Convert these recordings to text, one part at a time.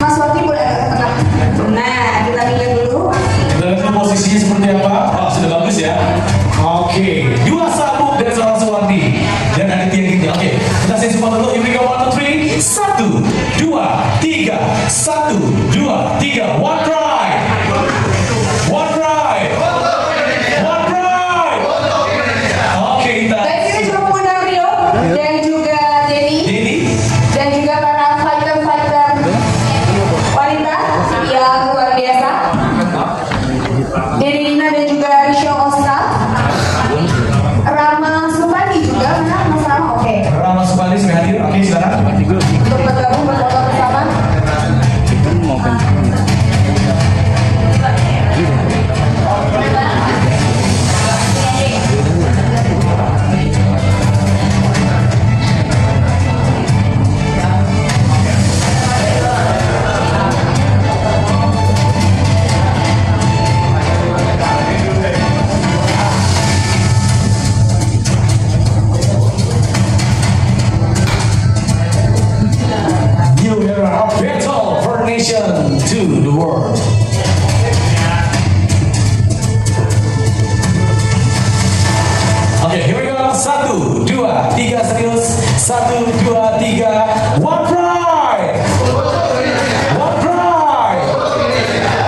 Mas Wati boleh agak ke tengah. Nah, kita lihat dulu. Kita lihat posisinya seperti apa. Oh, sudah bagus ya. Oke, 2 sabuk dan salah Suwardi dan Aditya Ginting. Oke, kita sesi foto dulu. Here we go, 1, 2, 3. 1, 2, 3. 1, 2, 3. One right. One right. One right. Oke, kita. Baik, kita juga mengundang Rio dan juga Denny dan juga para fighter-fighter wanita yang luar biasa. Denny Nina dan juga Risho Oscar. Rama Supandi juga, mana Mas Rama? Oke. Rama Supandi sudah hadir. Oke, silakan. Untuk bergabung berfoto bersama. New era of battle for nation to the world. Oke, here we go. 1, 2, 3 serius. 1, 2, 3. One pride. One pride.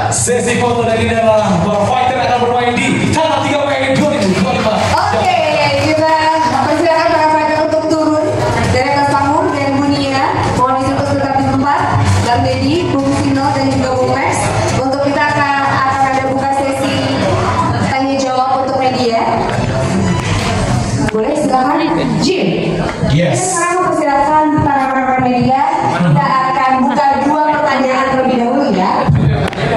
Sesi foto dari dalam. Para fighter akan bermain di Tanah 3 Mei 2025. Oke, kita persilakan para fighter untuk turun dari atas panggung dan Bunia. Mohon izin untuk tetap di tempat. Bang Dedi, Bung Vino dan juga Bung Max. Untuk kita akan ada buka sesi tanya jawab untuk media. Boleh silakan, Jim. Yes. Sekarang persilakan para media. Kita akan buka 2 pertanyaan terlebih dahulu ya.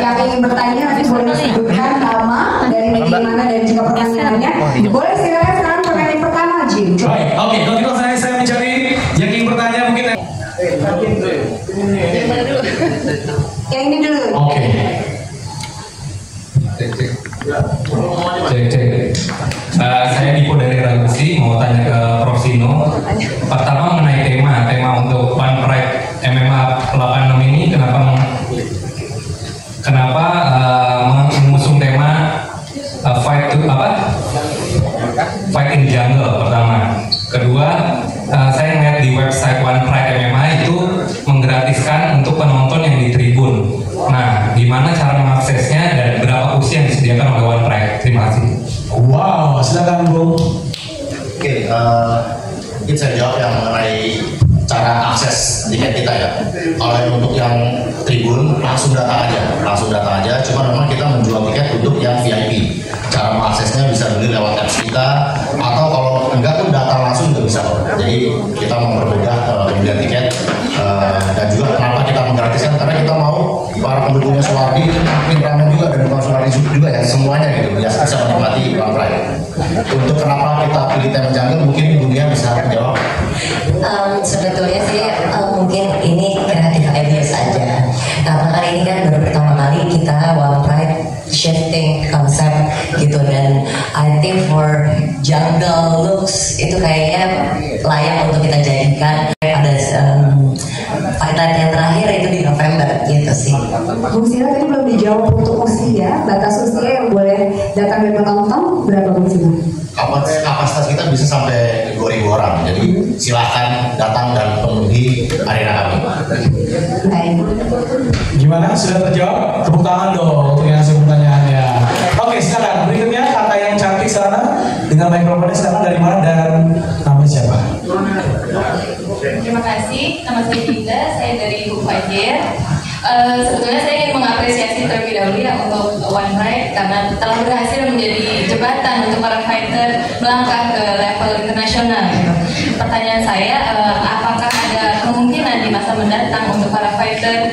Yang ingin bertanya nanti boleh disebutkan nama dari media mana dan juga pertanyaannya. Boleh silakan sekarang pertanyaan pertama, Jim. Baik, oke. Kalau gitu saya mencari yang ingin bertanya mungkin. Yang ini dulu. Oke. Cek. Saya Dipo dari Ragusi, mau tanya ke Prof Sino. Pertama mengenai tema untuk One Pride MMA 86 ini kenapa mengusung tema fight in jungle pertama. Kedua, saya ngeliat di website One Pride MMA itu menggratiskan untuk penonton yang di tribun. Nah, gimana cara mengaksesnya dan berapa kursi yang disediakan oleh One Pride? Terima kasih. Wow, silakan Bung. Oke, mungkin saya jawab yang mengenai cara akses tiket kita ya. Kalau untuk yang tribun langsung datang aja. Cuma memang kita menjual tiket untuk yang VIP. Cara mengaksesnya bisa beli lewat apps kita atau kalau enggak pun datang langsung juga bisa. Jadi kita mempermudah pembelian tiket dan juga kenapa kita menggratiskan karena kita mau para pendukungnya Suwardi ramen juga dan bukan Suwardi juga ya semuanya gitu biasa bisa menikmati One Pride. Untuk kenapa kita pilih tema jungle mungkin Dunia bisa menjawab. Sebetulnya sih mungkin ini kreatif idea saja karena kan ini kan baru pertama kali kita One Pride shifting konsep gitu dan I think for jungle looks itu kayaknya layak untuk kita jadikan pada fight night yang terakhir itu di November gitu sih. Bung Sila tadi belum dijawab untuk usia, batas usia yang boleh datang dan menonton berapa Bung Sila? Kapasitas kita bisa sampai 2.000 orang, jadi silahkan datang dan penuhi arena kami. Baik. Gimana? Sudah terjawab? Tepuk tangan dong untuk yang hasil pertanyaannya. Oke, silakan. Berikutnya kakak yang cantik sana dengan mikrofonnya silakan dari mana dan nama siapa? Terima kasih, nama saya Dinda, saya dari Bung Fajar. Sebetulnya saya ingin mengapresiasi terlebih dahulu ya untuk One Pride karena telah berhasil menjadi jembatan untuk para fighter melangkah ke level internasional. Pertanyaan saya, apakah ada kemungkinan di masa mendatang untuk para fighter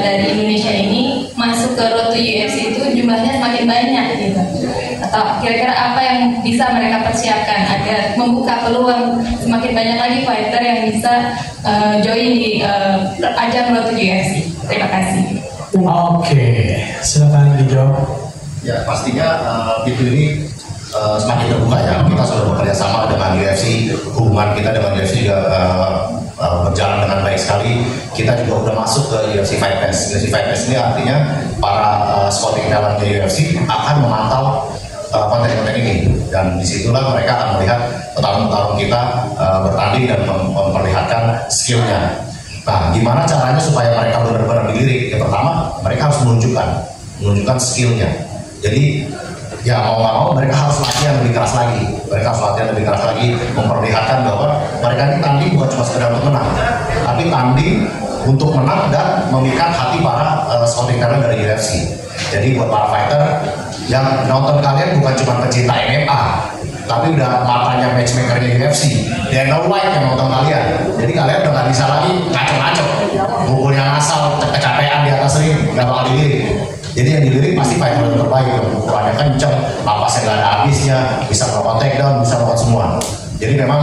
dari Indonesia ini masuk ke road to UFC itu jumlahnya semakin banyak gitu? Atau kira-kira apa yang bisa mereka persiapkan agar membuka peluang semakin banyak lagi fighter yang bisa join di ajang road to UFC? Terima kasih. Oke, silakan dijawab. Ya pastinya pintu ini semakin terbuka ya. Kita sudah bekerja sama dengan UFC, hubungan kita dengan UFC juga berjalan dengan baik sekali. Kita juga udah masuk ke UFC Fight Pass. UFC Fight Pass ini artinya para scouting talent di UFC akan memantau konten-konten ini, dan disitulah mereka akan melihat petarung-petarung kita bertanding dan memperlihatkan skillnya. Nah, gimana caranya supaya mereka benar-benar dilirik? Yang pertama, mereka harus menunjukkan skillnya. Jadi ya mau nggak mau mereka harus latihan lebih keras lagi, memperlihatkan bahwa mereka ini tanding bukan cuma sekedar untuk menang, tapi tanding untuk menang dan memikat hati para scouting talent dari UFC. Jadi buat para fighter yang nonton kalian bukan cuma pecinta MMA, tapi udah matanya matchmakernya UFC, Dana White yang nonton kalian. Jadi kalian udah nggak bisa lagi ngaco-ngaco, mukulnya ngasal, kecapean di atas ring, nggak bakal dilirik. Jadi yang dilirik pasti fighter yang terbaik, ukurannya kenceng, napasnya nggak ada habisnya, bisa melakukan takedown, bisa melakukan semua. Jadi memang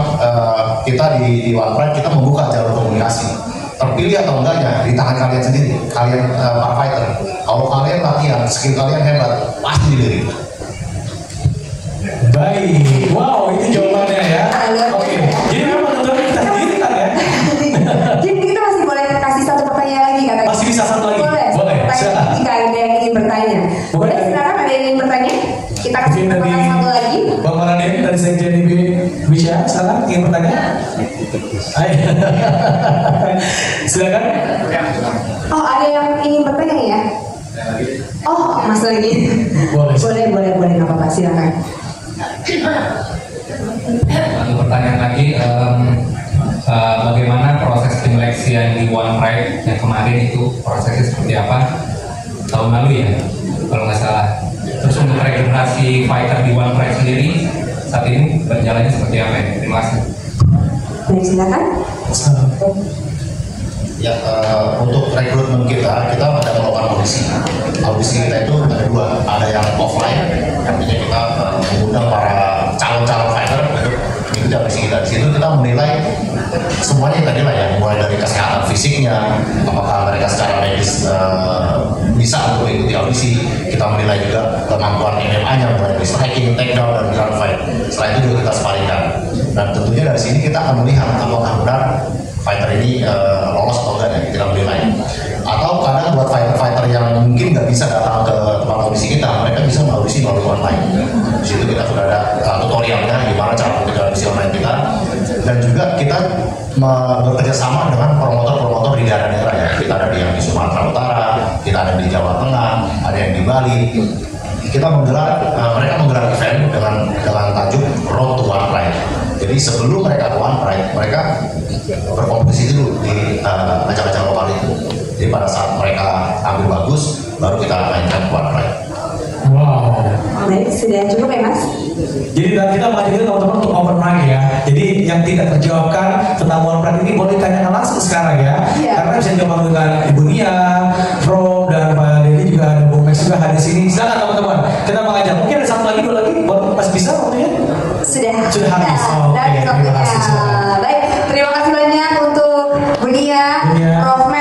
kita di One Pride kita membuka jalur komunikasi. Terpilih atau enggaknya di tangan kalian sendiri, kalian para fighter. Kalau kalian latihan, skill kalian hebat, pasti dilirik. Baik, wow itu jawabannya ya. Oke, jadi memang betul kita sendiri kan ya. Jadi kita masih boleh kasih satu pertanyaan lagi katanya. Masih bisa satu lagi? Boleh. Silakan. Jika ada yang ingin bertanya. Boleh, silakan ada yang ingin bertanya. Kita kasih Mungkin dari kesempatan satu lagi. Bang Maraden dari Sekjen IB Wisya, silakan ingin bertanya. Ayo. Silakan. Oh, ada yang ingin bertanya ya? Oh, Mas lagi. Boleh, nggak apa-apa, silakan. Satu pertanyaan lagi, bagaimana proses penyeleksian di One Pride yang kemarin itu prosesnya seperti apa? Tahun lalu ya, kalau nggak salah. Terus untuk regenerasi fighter di One Pride sendiri saat ini berjalannya seperti apa ya? Terima kasih. Baik, silakan. Ya, untuk rekrutmen kita ada melakukan audisi. Audisi kita itu ada dua, ada yang offline, artinya kita mengundang para calon-calon fighter untuk mengikuti audisi kita. Di situ kita menilai semuanya tadi lah ya, mulai dari kesehatan fisiknya, apakah mereka secara medis bisa untuk mengikuti audisi. Kita menilai juga kemampuan MMA-nya, mulai dari striking, takedown, dan ground fight. Setelah itu juga kita separingkan. Dan tentunya dari sini kita akan melihat apakah benar fighter ini lolos atau enggak ya, kita menilai. Atau kadang buat fighter-fighter yang mungkin nggak bisa datang ke tempat audisi kita, mereka bisa mengaudisi melalui online. Di situ kita sudah ada tutorialnya gimana cara mengikuti audisi online kita, dan juga kita bekerja sama dengan promotor-promotor di daerah-daerah ya. Kita ada yang di Sumatera Utara, kita ada di Jawa Tengah, ada yang di Bali. Kita mereka menggelar event dengan tajuk Road to One Pride. Jadi sebelum mereka ke One Pride, mereka berkompetisi dulu di ajang-ajang lokal itu. Jadi pada saat mereka ambil bagus, baru kita mainkan One Pride. Wow. Baik, sudah cukup ya Mas? Jadi kita mengajak teman-teman untuk open mic ya. Jadi yang tidak terjawabkan tentang One Pride ini boleh ditanyakan langsung sekarang ya. Iya. Karena bisa dijawab dengan Ibu Nia, Pro, dan Pak Dedi juga ada Bung Max juga hadir di sini. Silakan teman-teman. Kita mengajak. Mungkin ada satu lagi, dua lagi, masih bisa waktunya? Sudah habis. Oke, terima kasih. Baik, terima kasih banyak untuk Bu Nia, Prof.